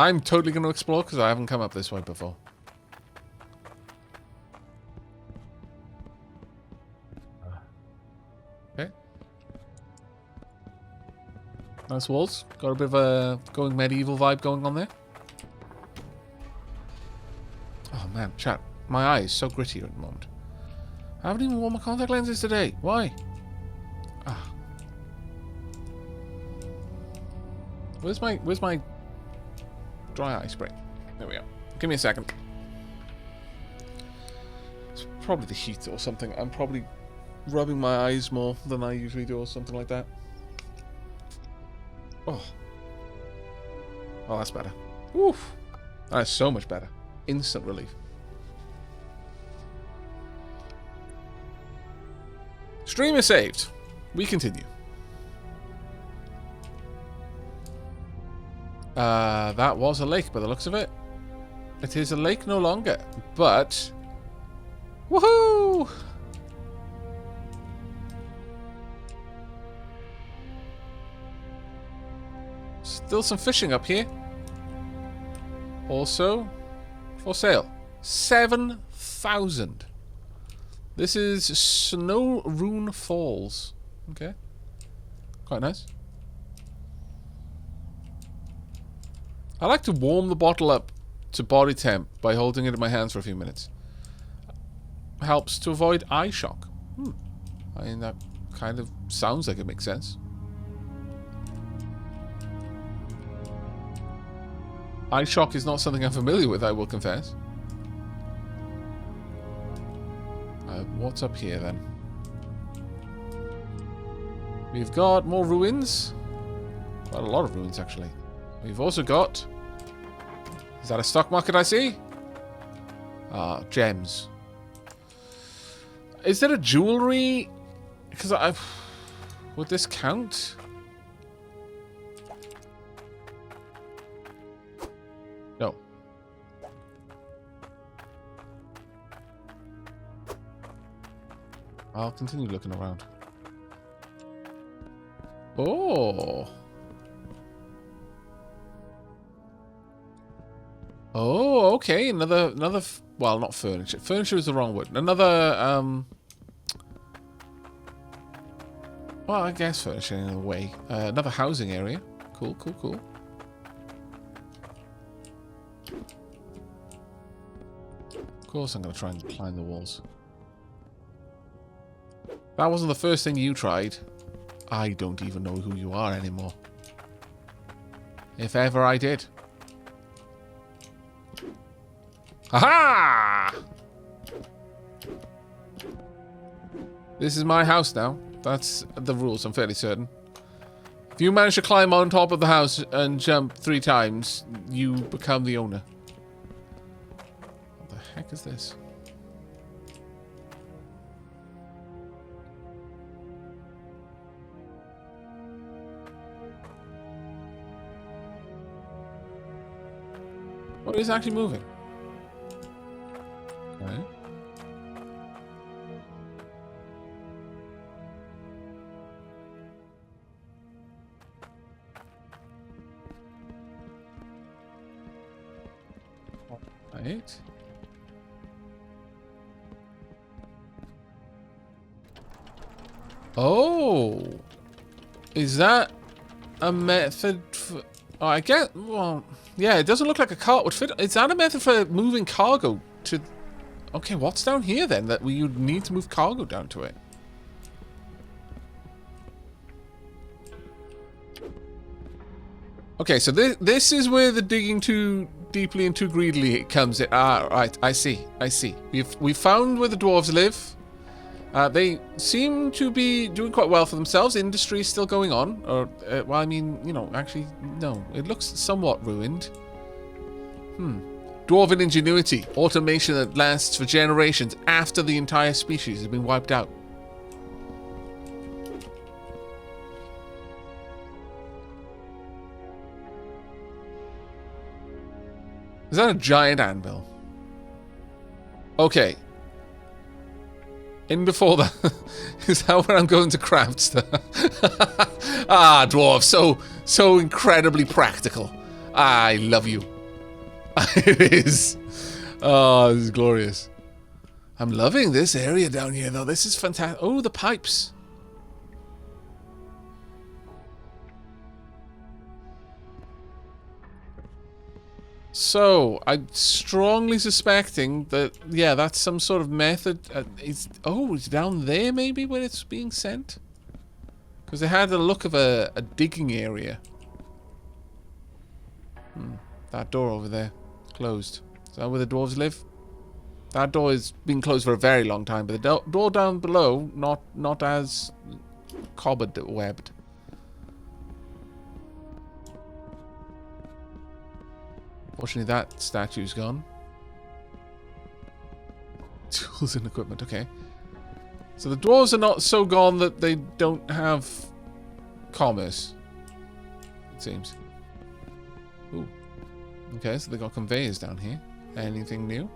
I'm totally going to explore because I haven't come up this way before. Okay. Nice walls. Got a bit of a going medieval vibe going on there. Oh man, chat. My eye is so gritty at the moment. I haven't even worn my contact lenses today. Why? Ah. Where's my dry eye spray? There we go. Give me a second. It's probably the heat or something. I'm probably rubbing my eyes more than I usually do or something like that. Oh. Oh, that's better. Oof. That's so much better. Instant relief. Stream is saved. We continue. That was a lake by the looks of it. It is a lake no longer, but... Woohoo! Still some fishing up here. Also, for sale. 7,000. This is Snow Rune Falls. Okay. Quite nice. I like to warm the bottle up to body temp by holding it in my hands for a few minutes. Helps to avoid eye shock. I mean, that kind of sounds like it makes sense. Eye shock is not something I'm familiar with, I will confess. What's up here, then? We've got more ruins. Quite a lot of ruins, actually. We've also got... Is that a stock market I see? Ah, gems. Is there a jewelry? Because would this count? No. I'll continue looking around. Oh. Oh, okay. Another. Well, not furniture. Furniture is the wrong word. Another. Well, I guess furniture in a way. Another housing area. Cool, cool, cool. Of course, I'm going to try and climb the walls. That wasn't the first thing you tried. I don't even know who you are anymore. If ever I did. Aha! This is my house now. That's the rules, I'm fairly certain. If you manage to climb on top of the house and jump 3 times, you become the owner. What the heck is this? What is actually moving? Okay. Right. Oh, is that a method for... Oh, I get... Well, yeah, it doesn't look like a cart would fit. Is that a method for moving cargo to... Okay, what's down here then that we would need to move cargo down to it? Okay, so this is where the digging too deeply and too greedily comes in. Ah, right, I see, I see. We've found where the dwarves live. They seem to be doing quite well for themselves. Industry is still going on. Or, well, I mean, you know, actually, no. It looks somewhat ruined. Dwarven ingenuity. Automation that lasts for generations after the entire species has been wiped out. Is that a giant anvil? Okay. In before that, is that where I'm going to craft stuff? Ah, dwarves, so incredibly practical. I love you. It is. Oh, this is glorious. I'm loving this area down here, though. This is fantastic. Oh, the pipes. So, I'm strongly suspecting that, yeah, that's some sort of method. It's down there, maybe, where it's being sent? Because it had the look of a digging area. That door over there. Closed. Is that where the dwarves live? That door has been closed for a very long time, but the door down below, not as cobweb-webbed. Fortunately, that statue's gone. Tools and equipment, okay. So the dwarves are not so gone that they don't have commerce, it seems. Ooh. Okay, so they got conveyors down here. Anything new?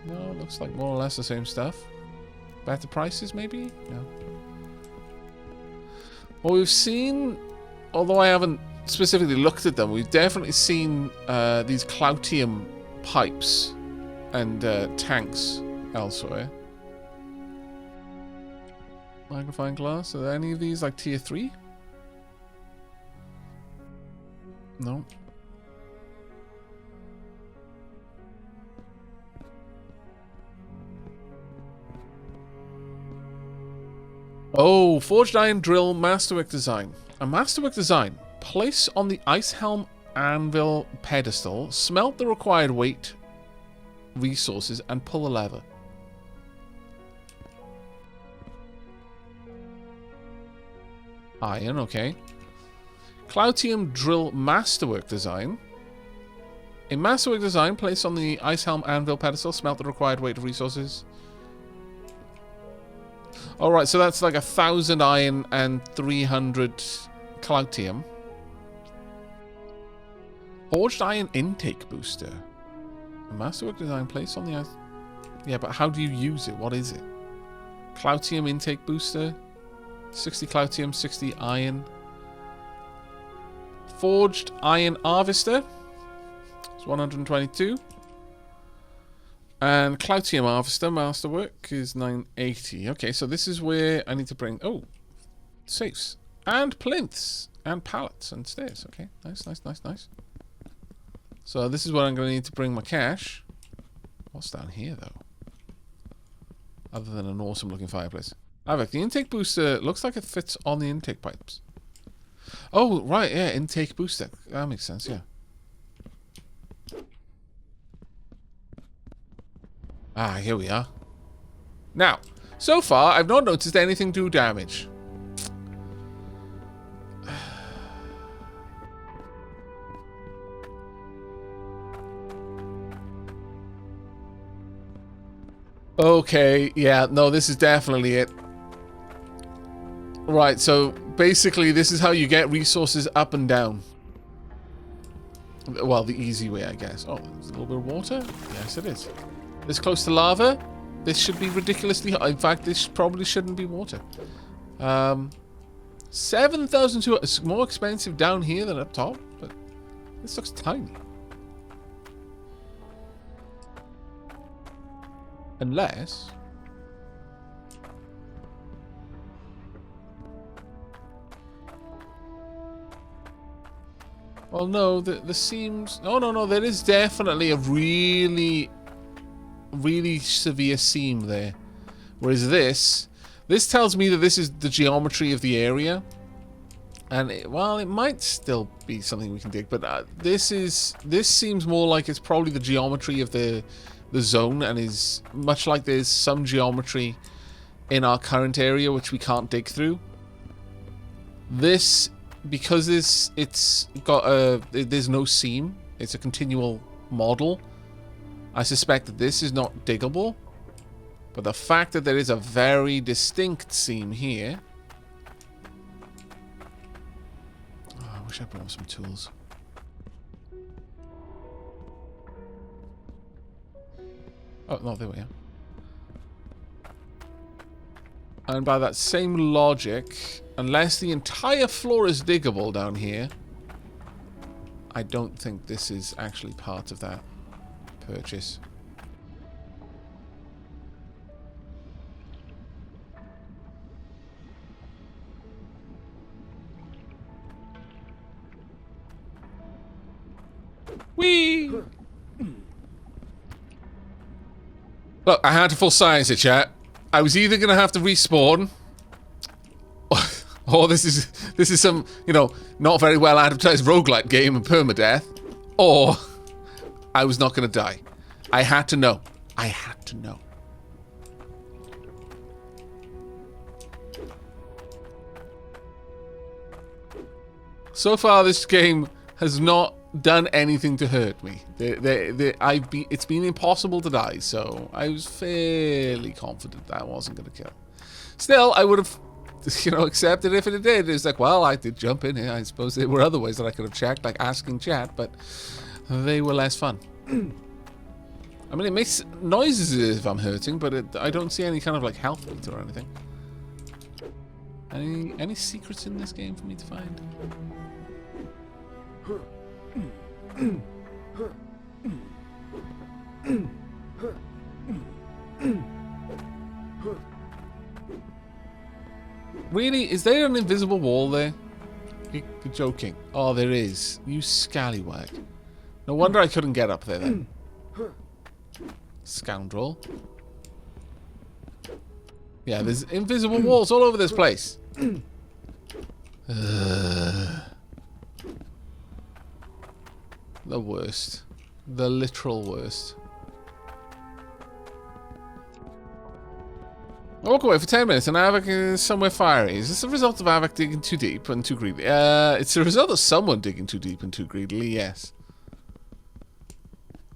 No, looks like more or less the same stuff. Better prices, maybe? No. Well, we've seen, although I haven't specifically looked at them, we've definitely seen these Cloutium pipes and tanks elsewhere. Magnifying glass. Are there any of these like tier 3? No. Oh, forged iron drill masterwork design. A masterwork design. Place on the ice helm anvil pedestal, smelt the required weight resources, and pull the lever. Iron, okay. Cloutium drill masterwork design. A masterwork design placed on the ice helm anvil pedestal, smelt the required weight of resources. Alright, so that's like 1,000 iron and 300 Cloutium. Forged iron intake booster. A masterwork design placed on the ice. Yeah, but how do you use it? What is it? Cloutium intake booster. 60 Cloutium, 60 iron. Forged iron harvester. It's 122. And Cloutium harvester masterwork is 980. Okay, so this is where I need to bring... Oh, safes. And plinths. And pallets and stairs. Okay, nice, nice, nice, nice. So this is where I'm going to need to bring my cash. What's down here, though? Other than an awesome looking fireplace. Aavak, the intake booster looks like it fits on the intake pipes. Oh, right, yeah, intake booster. That makes sense, yeah. Ah, here we are. Now, so far, I've not noticed anything do damage. Okay, yeah, no, this is definitely it. Right, so basically this is how you get resources up and down. Well, the easy way, I guess. Oh, there's a little bit of water? Yes, it is. This close to lava? This should be ridiculously hot. In fact, this probably shouldn't be water. 7,200. It's more expensive down here than up top, but this looks tiny. Unless... Well, no, the seams... No, no, no, there is definitely a really severe seam there. Whereas this tells me that this is the geometry of the area. And, well, it might still be something we can dig, but this seems more like it's probably the geometry of the zone, and is much like there's some geometry in our current area which we can't dig through. This... Because it's got there's no seam, it's a continual model, I suspect that this is not diggable. But the fact that there is a very distinct seam here... Oh, I wish I brought some tools. Oh, no, there we are. And by that same logic, unless the entire floor is diggable down here, I don't think this is actually part of that purchase. Whee! Look, I had to full science it, chat. I was either going to have to respawn, or this is some, you know, not very well advertised roguelike game of permadeath, or I was not going to die. I had to know. I had to know. So far, this game has not done anything to hurt me. It's been impossible to die, so I was fairly confident that I wasn't going to kill. Still, I would have, you know, accepted if it did. It's like, well, I did jump in here. I suppose there were other ways that I could have checked, like asking chat, but they were less fun. I mean, it makes noises if I'm hurting, but I don't see any kind of like health meter or anything. Any secrets in this game for me to find? Really? Is there an invisible wall there? You're joking. Oh, there is. You scallywag. No wonder I couldn't get up there then. Scoundrel. Yeah, there's invisible walls all over this place. The worst. The literal worst. I walk away for 10 minutes and Aavak is somewhere fiery. Is this a result of Aavak digging too deep and too greedily? It's a result of someone digging too deep and too greedily, yes.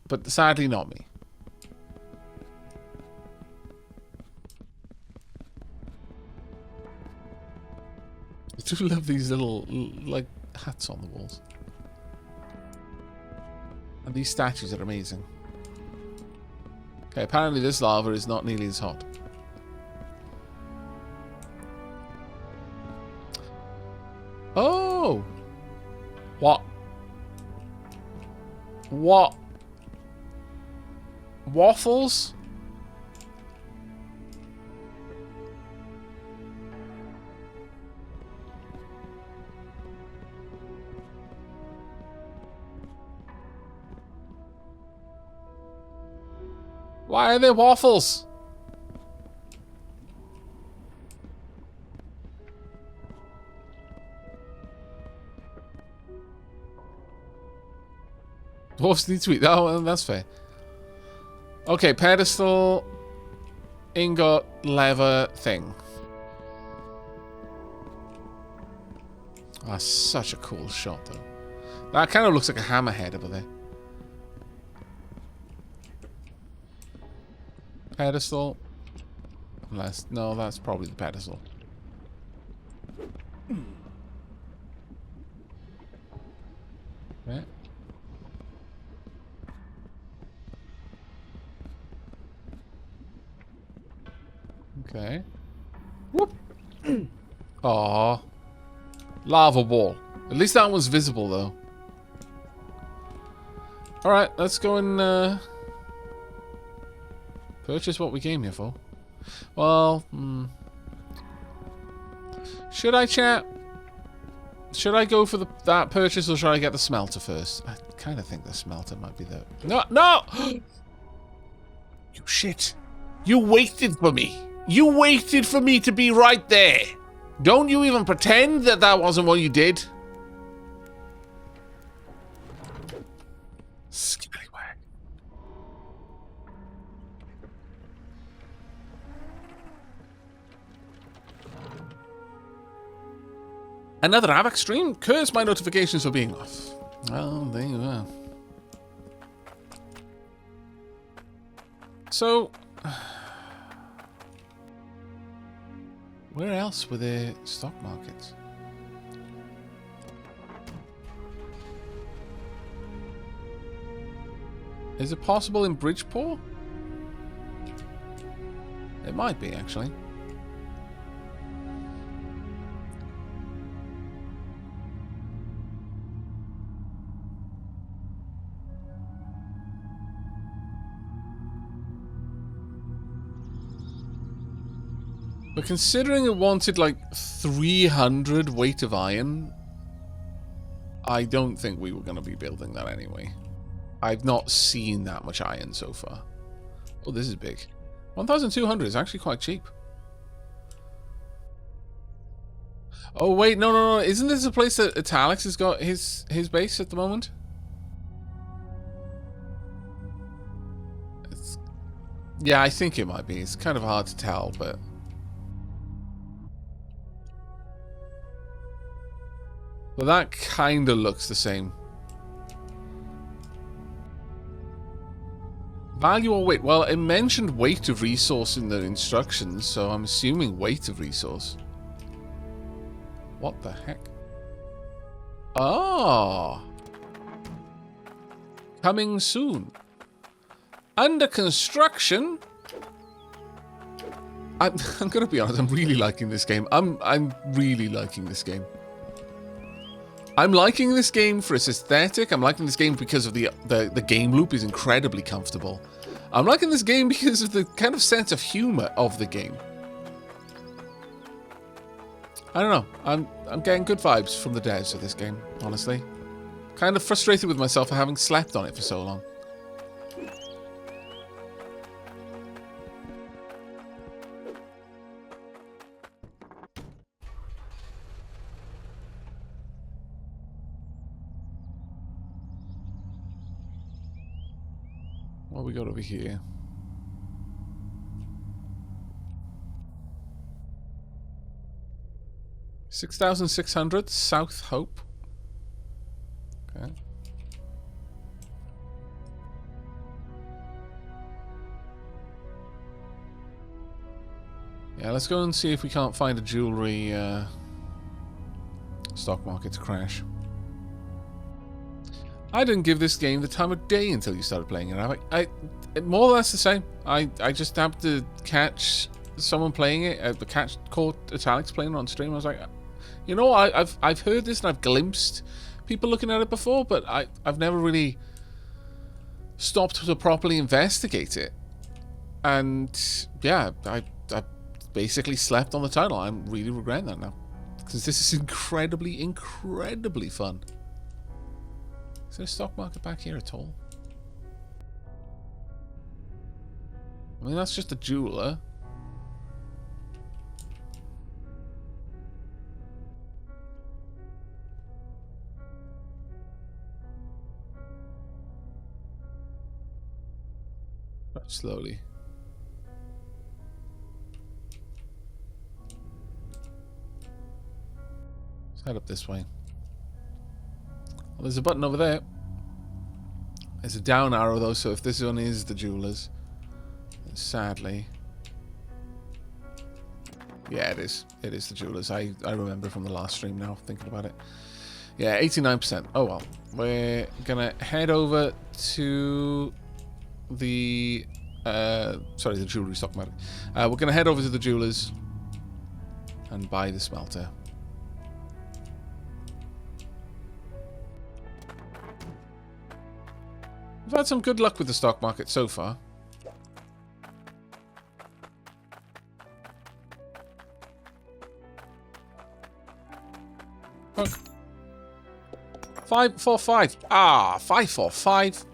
But sadly not me. I do love these little, like, hats on the walls. And these statues are amazing. Okay, apparently this lava is not nearly as hot. Oh! What? What? Waffles? Why are there waffles? Dwarfs need to eat. Oh, that's fair. Okay, pedestal, ingot, lever, thing. That's such a cool shot, though. That kind of looks like a hammerhead over there. Pedestal. No, that's probably the pedestal. Okay. Okay. Whoop. Aww. Lava wall. At least that one's visible, though. Alright, let's go and purchase what we came here for. Well, should I, chat? Should I go for that purchase or should I get the smelter first? I kind of think the smelter might be the... No! No! You shit. You waited for me. You waited for me to be right there. Don't you even pretend that that wasn't what you did. Scallywag. Another Aavak stream? Curse my notifications for being off. Well, there you are. So... where else were there stock markets? Is it possible in Bridgeport? It might be, actually. But considering it wanted like 300 weight of iron, I don't think we were going to be building that anyway. I've not seen that much iron so far. Oh, this is big. 1,200 is actually quite cheap. Oh, wait, no. Isn't this a place that Italix has got his base at the moment? Yeah, I think it might be. It's kind of hard to tell, but... Well, that kind of looks the same. Value or weight? Well, it mentioned weight of resource in the instructions, so I'm assuming weight of resource. What the heck? Oh! Coming soon. Under construction? I'm gonna be honest, I'm really liking this game. I'm really liking this game. I'm liking this game for its aesthetic. I'm liking this game because of the game loop is incredibly comfortable. I'm liking this game because of the kind of sense of humor of the game. I don't know. I'm getting good vibes from the devs of this game, honestly. Kind of frustrated with myself for having slept on it for so long. What we got over here? $6,600 South Hope. Okay. Yeah, let's go and see if we can't find a jewelry stock market to crash. I didn't give this game the time of day until you started playing it. More or less the same. I just happened to catch someone playing it. The catch caught Italix playing it on stream. I was like, you know, I've heard this and I've glimpsed people looking at it before, but I've never really stopped to properly investigate it. And yeah, I basically slept on the title. I'm really regretting that now because this is incredibly fun. Is there a stock market back here at all? I mean, that's just a jeweler. Right, slowly. Let's head up this way. Well, there's a button over there. There's a down arrow though, so if this one is the jewelers, sadly, yeah, it is. It is the jewelers. I remember from the last stream now, thinking about it. Yeah, 89%. Oh well. We're gonna head over to the sorry, the jewelry stock market. We're gonna head over to the jewelers and buy the smelter. We've had some good luck with the stock market so far. Oh. 545. Ah, 545.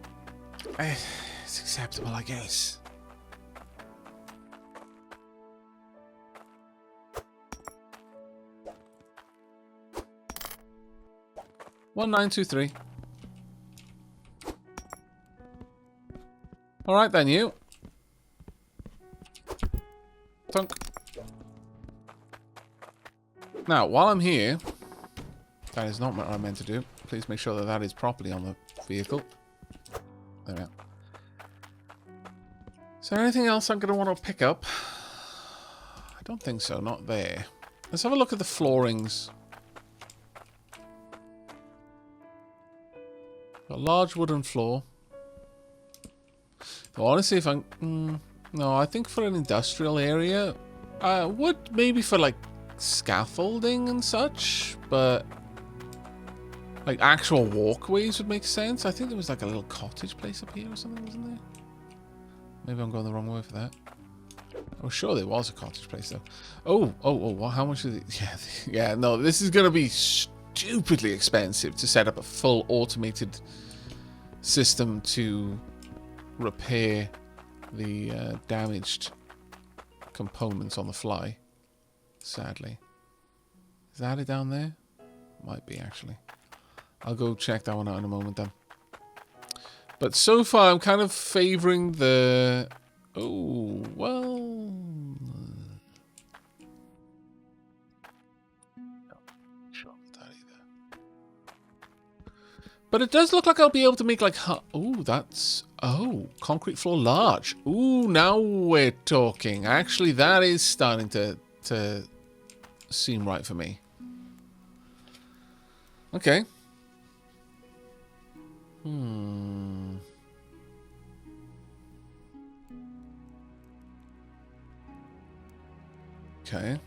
It's acceptable, I guess. One 923. Alright then, you. Thunk. Now, while I'm here, that is not what I meant to do. Please make sure that that is properly on the vehicle. There we are. Is there anything else I'm going to want to pick up? I don't think so, not there. Let's have a look at the floorings. A large wooden floor. I want to see if I'm... no, I think for an industrial area, would maybe for like scaffolding and such, but like actual walkways would make sense. I think there was like a little cottage place up here or something, wasn't there? Maybe I'm going the wrong way for that. Oh, sure, there was a cottage place, though. Well, how much is it? Yeah, yeah, no, this is going to be stupidly expensive to set up a full automated system to repair the damaged components on the fly, sadly. Is that it down there? Might be, actually. I'll go check that one out in a moment, then. But so far, I'm kind of favouring the... Oh, well... No, sure with that either. But it does look like I'll be able to make, like... Oh, that's... Oh, concrete floor large. Ooh, now we're talking. Actually, that is starting to seem right for me. Okay. Okay.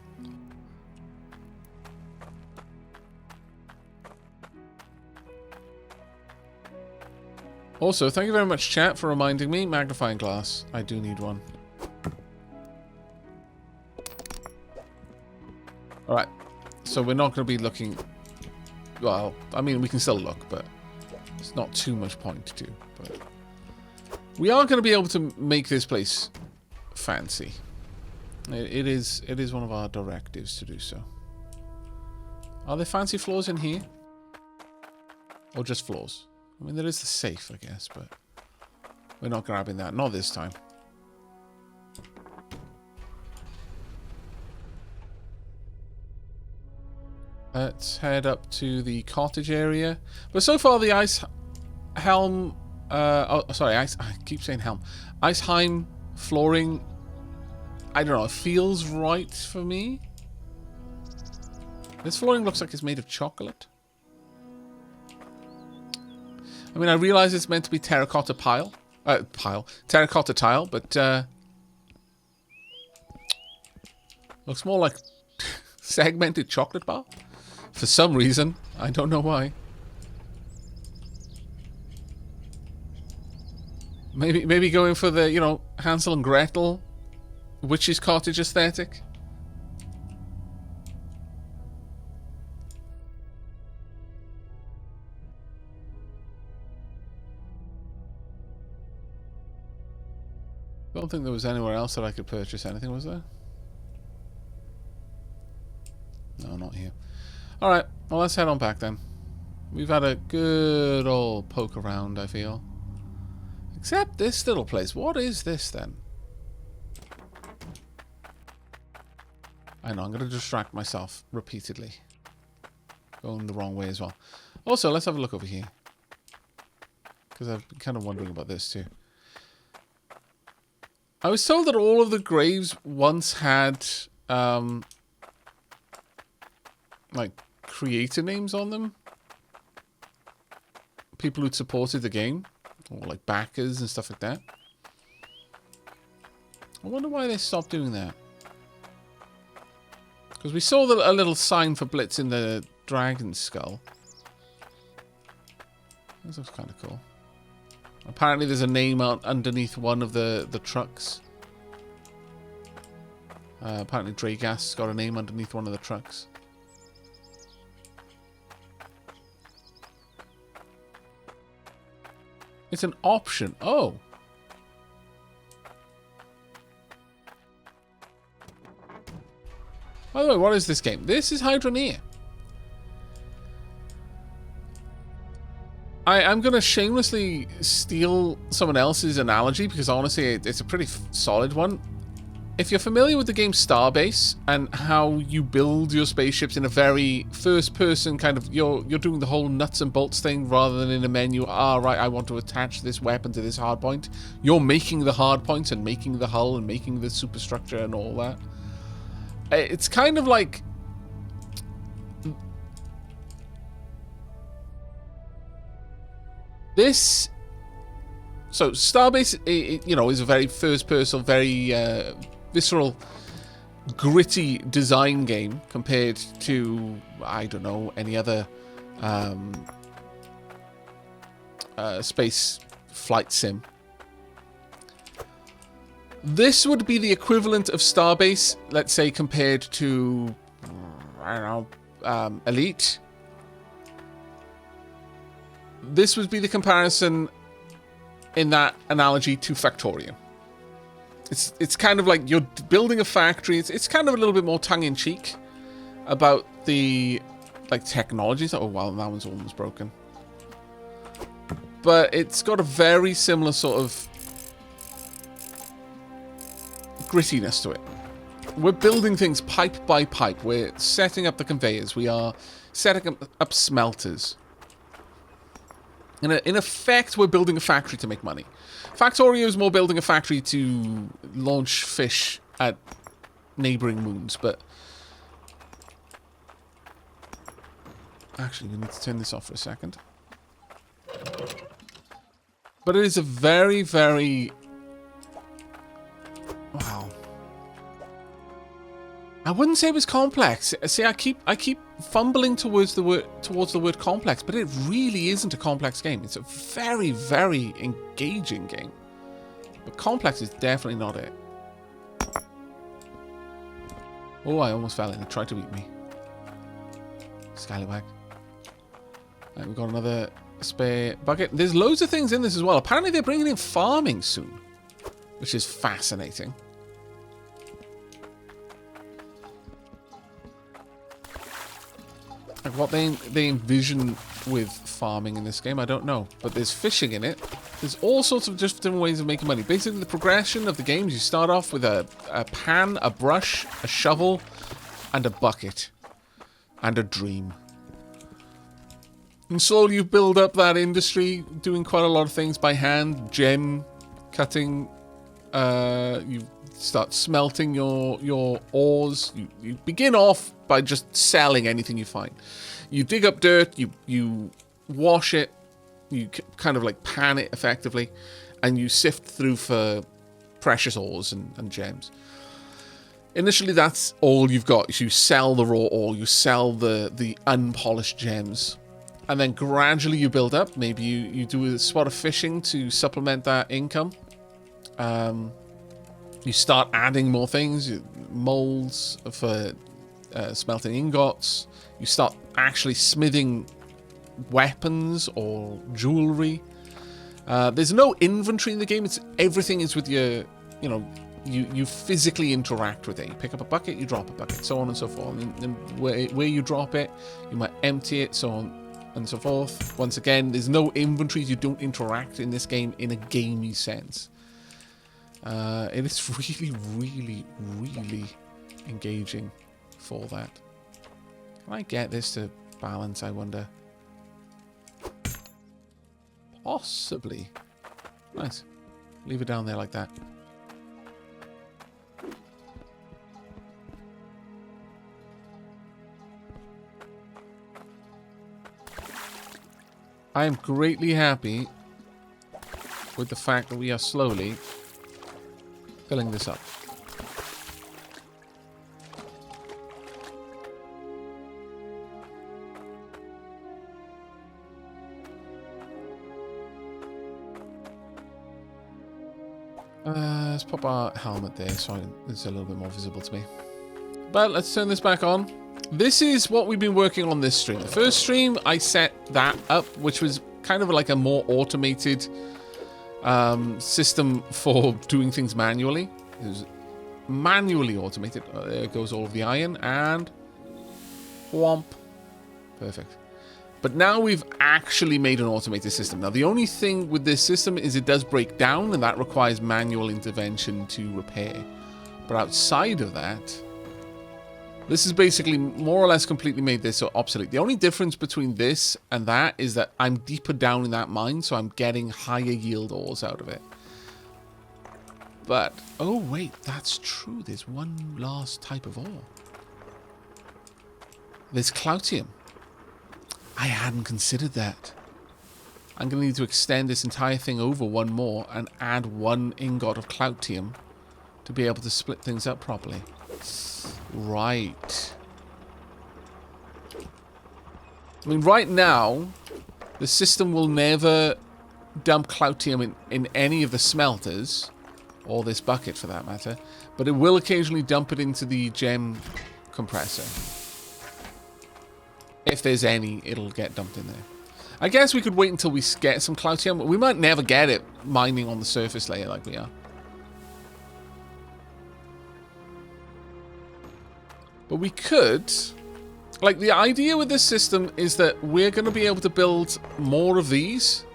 Also, thank you very much, chat, for reminding me. Magnifying glass. I do need one. Alright. So we're not going to be looking... Well, I mean, we can still look, but it's not too much point to. But we are going to be able to make this place fancy. It is one of our directives to do so. Are there fancy floors in here? Or just floors? I mean, there is the safe, I guess, but we're not grabbing that. Not this time. Let's head up to the cottage area. But so far, the ice helm... I keep saying helm. Iceheim flooring... I don't know, it feels right for me. This flooring looks like it's made of chocolate. I mean, I realize it's meant to be terracotta terracotta tile, but looks more like segmented chocolate bar. For some reason. I don't know why. Maybe going for the, you know, Hansel and Gretel witch's cottage aesthetic. Don't think there was anywhere else that I could purchase anything, was there? No, not here. Alright, well, let's head on back then. We've had a good old poke around, I feel. Except this little place. What is this, then? I know, I'm going to distract myself repeatedly. Going the wrong way as well. Also, let's have a look over here. Because I've been kind of wondering about this, too. I was told that all of the graves once had, like, creator names on them. People who'd supported the game. Or, like, backers and stuff like that. I wonder why they stopped doing that. Because we saw a little sign for Blitz in the dragon skull. This looks kind of cool. Apparently there's a name out underneath one of the trucks. Apparently Dragast's got a name underneath one of the trucks. It's an option. Oh. By the way, what is this game? This is Hydroneer. I'm going to shamelessly steal someone else's analogy because honestly, it's a pretty solid one. If you're familiar with the game Starbase and how you build your spaceships in a very first-person kind of... You're doing the whole nuts and bolts thing rather than in a menu. Ah, right, I want to attach this weapon to this hardpoint. You're making the hardpoints and making the hull and making the superstructure and all that. It's kind of like... This... So, Starbase, you know, is a very first-person, very visceral, gritty design game compared to, I don't know, any other space flight sim. This would be the equivalent of Starbase, let's say, compared to, I don't know, Elite. This would be the comparison in that analogy to Factorio. It's kind of like you're building a factory. It's kind of a little bit more tongue-in-cheek about the technologies. Oh wow, that one's almost broken. But it's got a very similar sort of grittiness to it. We're building things pipe by pipe. We're setting up the conveyors. We are setting up smelters. In effect, we're building a factory to make money. Factorio is more building a factory to launch fish at neighboring moons, but... Actually, we need to turn this off for a second. But it is a very, very... Wow. I wouldn't say it was complex. See, I keep fumbling towards the word complex, but it really isn't a complex game. It's a very, very engaging game. But complex is definitely not it. Oh, I almost fell in. It tried to eat me. Scallywag. Right, we've got another spare bucket. There's loads of things in this as well. Apparently they're bringing in farming soon, which is fascinating. Like what they envision with farming in this game, I don't know. But there's fishing in it. There's all sorts of different ways of making money. Basically, the progression of the games, you start off with a pan, a brush, a shovel, and a bucket. And a dream. And slowly you build up that industry, doing quite a lot of things by hand. Gem cutting. You start smelting your ores. You begin off by just selling anything you find. You dig up dirt, you wash it, you kind of like pan it effectively, and you sift through for precious ores and gems. Initially, that's all you've got. You sell the raw ore, you sell the unpolished gems, and then gradually you build up. Maybe you do a spot of fishing to supplement that income. You start adding more things, molds for smelting ingots. You start actually smithing weapons or jewelry. There's no inventory in the game. Everything is with your, you physically interact with it. You pick up a bucket, you drop a bucket, so on and so forth. And where you drop it, you might empty it, so on and so forth. Once again, there's no inventories. You don't interact in this game in a gamey sense. It is really, really, really engaging for that. Can I get this to balance, I wonder? Possibly. Nice. Leave it down there like that. I am greatly happy with the fact that we are slowly filling this up. Let's pop our helmet there so it's a little bit more visible to me. But let's turn this back on. This is what we've been working on this stream. The first stream, I set that up, which was kind of like a more automated system for doing things manually. It was manually automated. There goes all of the iron and whomp. Perfect. But now we've actually made an automated system. Now the only thing with this system is it does break down, and that requires manual intervention to repair. But outside of that, this is basically more or less completely made this obsolete. The only difference between this and that is that I'm deeper down in that mine, so I'm getting higher yield ores out of it. But, oh wait, that's true. There's one last type of ore. There's Cloutium. I hadn't considered that. I'm going to need to extend this entire thing over one more and add one ingot of Cloutium to be able to split things up properly. Right. I mean, right now, the system will never dump Cloutium in any of the smelters or this bucket for that matter, but it will occasionally dump it into the gem compressor. If there's any, it'll get dumped in there. I guess we could wait until we get some cloutium. We might never get it mining on the surface layer like we are. But we could... Like, the idea with this system is that we're going to be able to build more of these.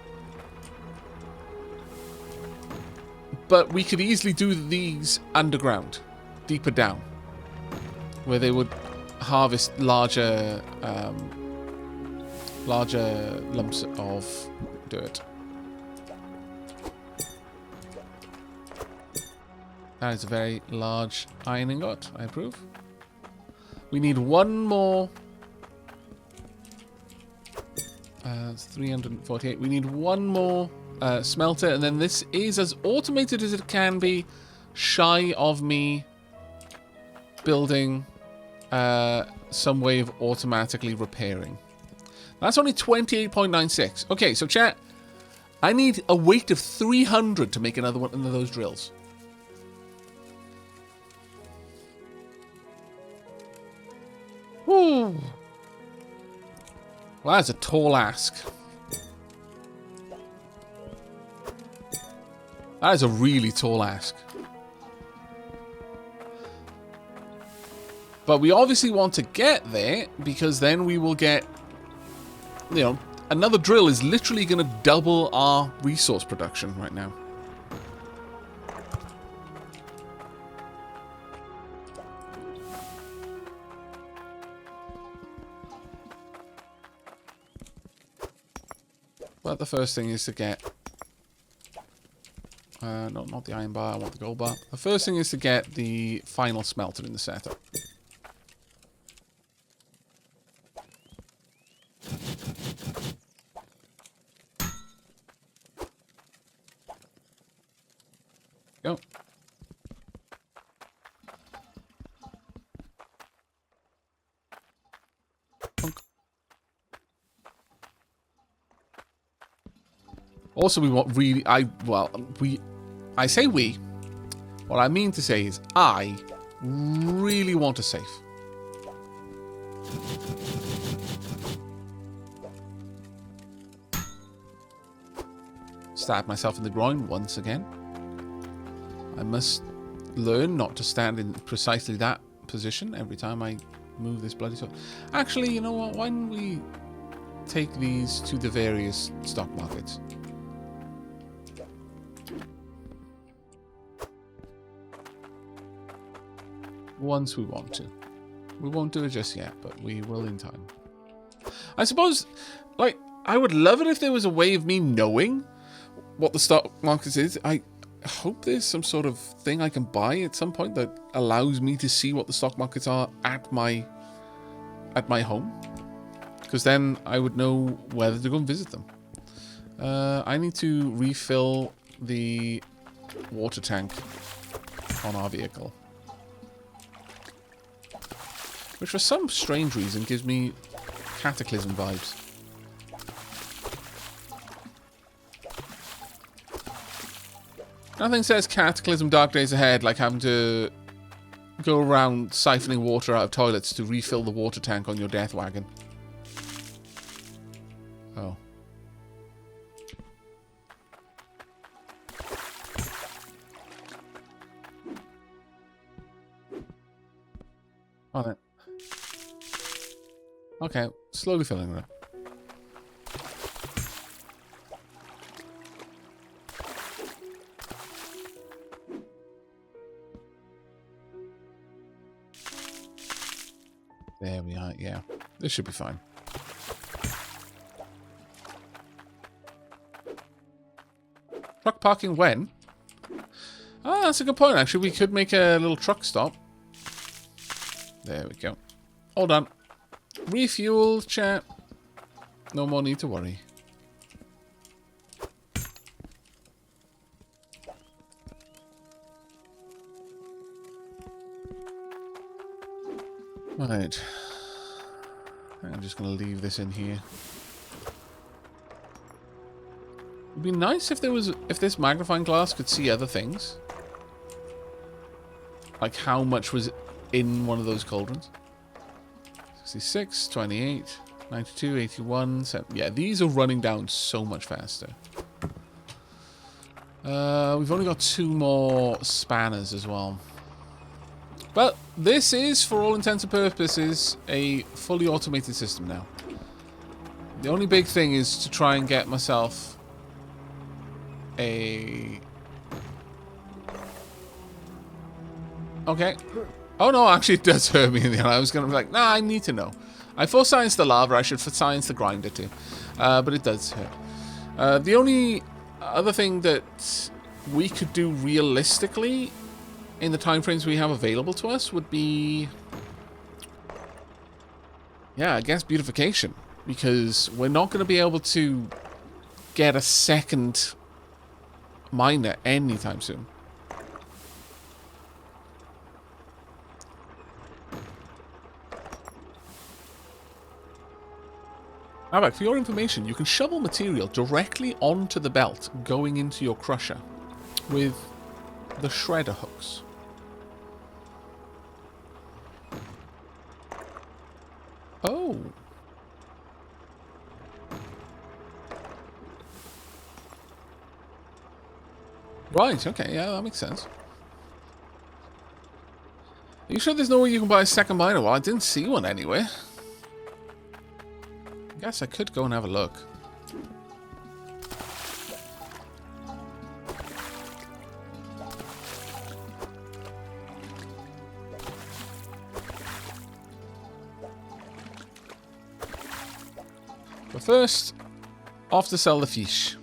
But we could easily do these underground, deeper down, where they would harvest larger lumps of dirt. That is a very large iron ingot. I approve. We need one more. 348. We need one more smelter, and then this is as automated as it can be, shy of me building some way of automatically repairing. That's only 28.96. Okay, so chat, I need a weight of 300 to make another one of those drills. Woo! Well, that's a tall ask. That is a really tall ask. But we obviously want to get there, because then we will get, you know, another drill is literally going to double our resource production right now. But the first thing is to get... no, not the iron bar, I want the gold bar. The first thing is to get the final smelter in the setup. Go. Also, we want really... I say we. What I mean to say is I really want a safe. Stab myself in the groin once again. I must learn not to stand in precisely that position every time I move this bloody sword. Actually, you know what? Why don't we take these to the various stock markets? Once we want to. We won't do it just yet, but we will in time. I suppose, like, I would love it if there was a way of me knowing what the stock market is. I hope there's some sort of thing I can buy at some point that allows me to see what the stock markets are at my home. Because then I would know whether to go and visit them. I need to refill the water tank on our vehicle. Which for some strange reason gives me Cataclysm vibes. Nothing says Cataclysm Dark Days Ahead like having to go around siphoning water out of toilets to refill the water tank on your death wagon. Oh. Oh, then. Okay, slowly filling it up. There we are, yeah. This should be fine. Truck parking when? Oh, that's a good point, actually. We could make a little truck stop. There we go. Hold on. Refuel, chat. No more need to worry. Right. I'm just going to leave this in here. It'd be nice if there was, if this magnifying glass could see other things. like how much was in one of those cauldrons. 66, 28, 92, 81, 7. Yeah, these are running down so much faster. We've only got 2 more spanners as well. But this is, for all intents and purposes, a fully automated system now. The only big thing is to try and get myself a... Okay. Oh no, actually it does hurt me in the end. I was going to be like, nah, I need to know. I forescience the lava, I should forescience the grinder too. But it does hurt. The only other thing that we could do realistically in the timeframes we have available to us would be... Yeah, I guess beautification. Because we're not going to be able to get a second miner anytime soon. Aavak, for your information, you can shovel material directly onto the belt going into your crusher with the shredder hooks. Oh. Right, okay, yeah, that makes sense. Are you sure there's no way you can buy a second miner? Well, I didn't see one anywhere. I guess I could go and have a look. But first, off to sell the fish.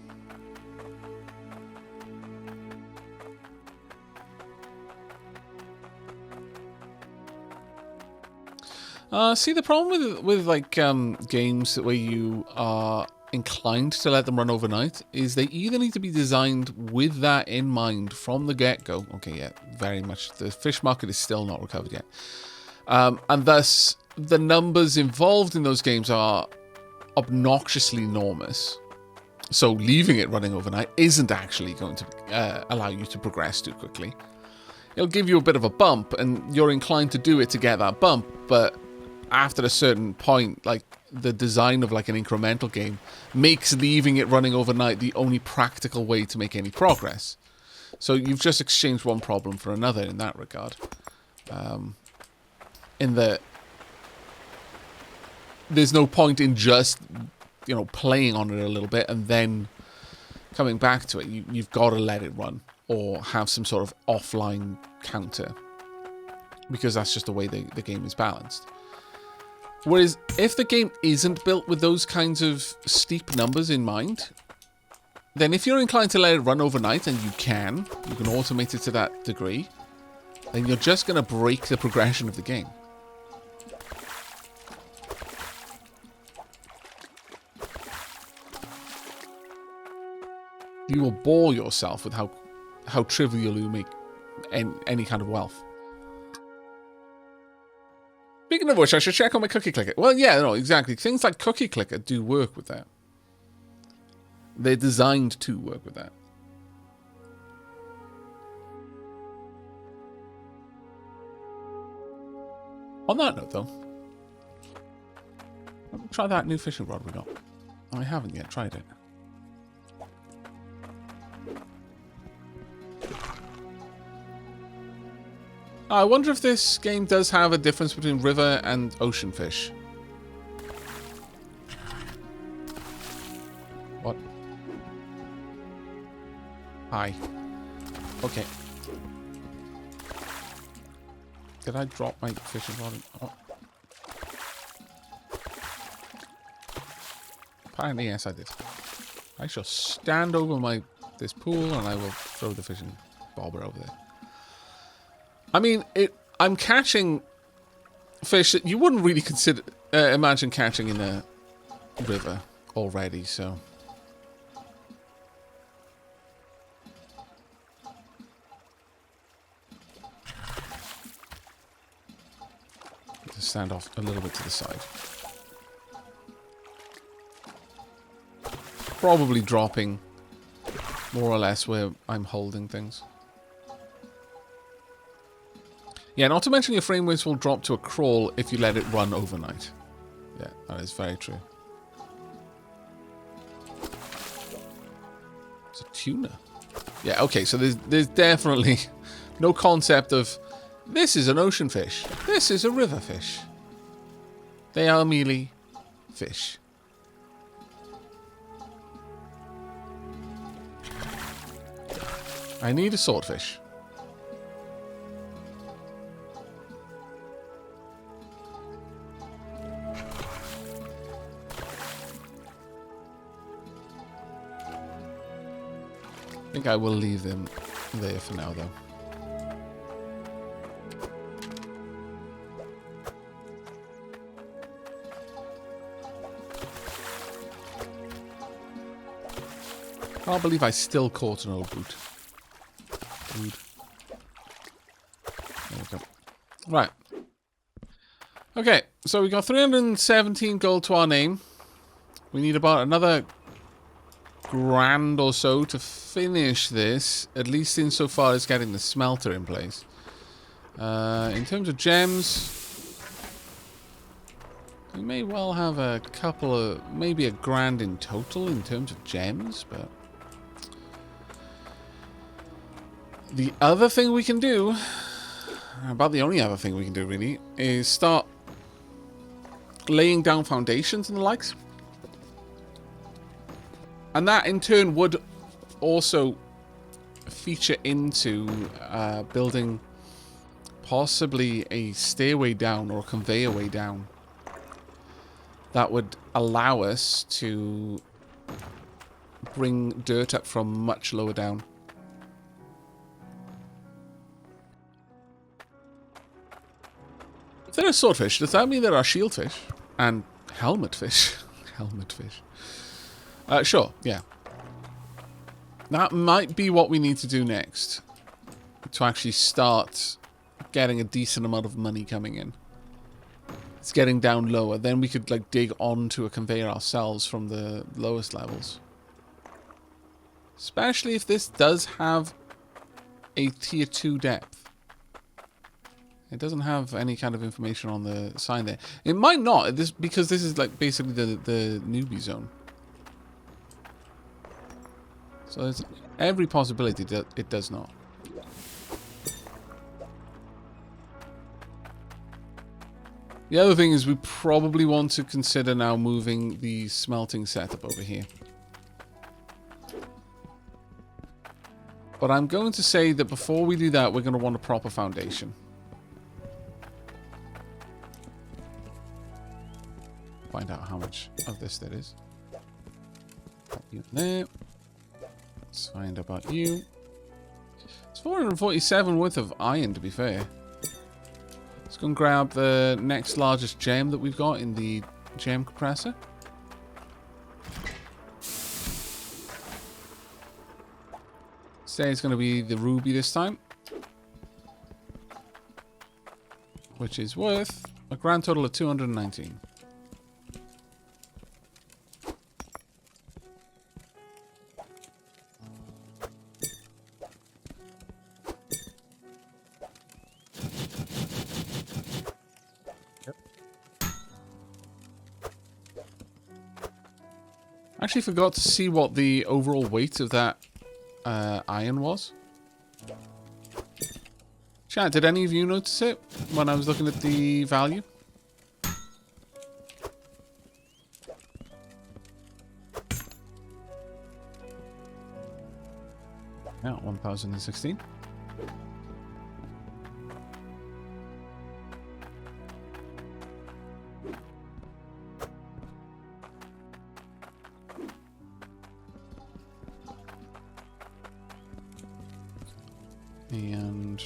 See, the problem with like games where you are inclined to let them run overnight is they either need to be designed with that in mind from the get-go. Okay, yeah, very much. The fish market is still not recovered yet. And thus, the numbers involved in those games are obnoxiously enormous. So leaving it running overnight isn't actually going to allow you to progress too quickly. It'll give you a bit of a bump, and you're inclined to do it to get that bump, but after a certain point, like the design of like an incremental game makes leaving it running overnight the only practical way to make any progress. So you've just exchanged one problem for another in that regard. In that there's no point in just, you know, playing on it a little bit and then coming back to it. You've got to let it run or have some sort of offline counter, because that's just the way the game is balanced. Whereas if the game isn't built with those kinds of steep numbers in mind, then if you're inclined to let it run overnight, and you can automate it to that degree, then you're just going to break the progression of the game. You will bore yourself with how trivial you make any kind of wealth. Speaking of which, I should check on my cookie clicker. Well, yeah, no, exactly. Things like cookie clicker do work with that. They're designed to work with that. On that note, though, let me try that new fishing rod we got. I haven't yet tried it. I wonder if this game does have a difference between river and ocean fish. What? Hi. Okay. Did I drop my fishing rod? Oh. Apparently, yes, I did. I shall stand over this pool and I will throw the fishing bobber over there. I mean, I'm catching fish that you wouldn't really imagine catching in a river already, so. Just stand off a little bit to the side. Probably dropping more or less where I'm holding things. Yeah, not to mention your frame rates will drop to a crawl if you let it run overnight. Yeah, that is very true. It's a tuna. Yeah, okay, so there's definitely no concept of this is an ocean fish, this is a river fish. They are merely fish. I need a swordfish. I think I will leave them there for now, though. I can't believe I still caught an old boot. There we go. Right. Okay, so we got 317 gold to our name. We need about another grand or so to finish this, at least insofar as getting the smelter in place. In terms of gems, we may well have a couple of, maybe a grand in total in terms of gems, but the other thing we can do, about the only other thing we can do really, is start laying down foundations and the likes. And that in turn would also feature into building possibly a stairway down or a conveyor way down that would allow us to bring dirt up from much lower down. If there are swordfish, does that mean there are shieldfish and helmet fish? Helmet fish. Sure, yeah. That might be what we need to do next to actually start getting a decent amount of money coming in. It's getting down lower. Then we could like dig onto a conveyor ourselves from the lowest levels. Especially if this does have a tier 2 depth. It doesn't have any kind of information on the sign there. It might not, because this is like basically the newbie zone. So there's every possibility that it does not. The other thing is we probably want to consider now moving the smelting setup over here. But I'm going to say that before we do that, we're going to want a proper foundation. Find out how much of this there is. Put you in there. Let's find about you. It's 447 worth of iron, to be fair. Let's go and grab the next largest gem that we've got in the gem compressor. Say it's going to be the ruby this time, which is worth a grand total of 219. Actually forgot to see what the overall weight of that iron was. Chat, did any of you notice it when I was looking at the value? Yeah, 1016. And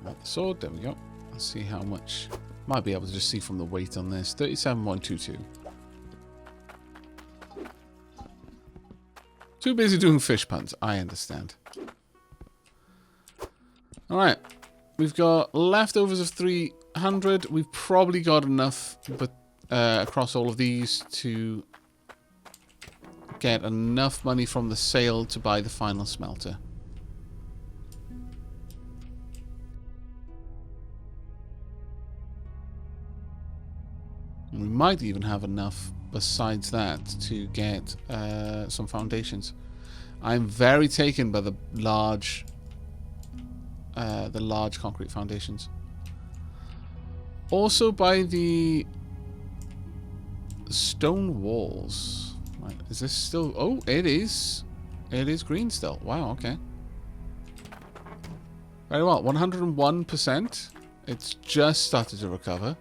got the sword, there we go. Let's see how much. Might be able to just see from the weight on this. 37.22. Too busy doing fish puns, I understand. Alright. We've got leftovers of 300. We've probably got enough but across all of these to get enough money from the sale to buy the final smelter. We might even have enough besides that to get some foundations. I'm very taken by the large concrete foundations. Also by the stone walls. Right, is this still... Oh, it is. It is green still. Wow, okay. Very well, 101%. It's just started to recover.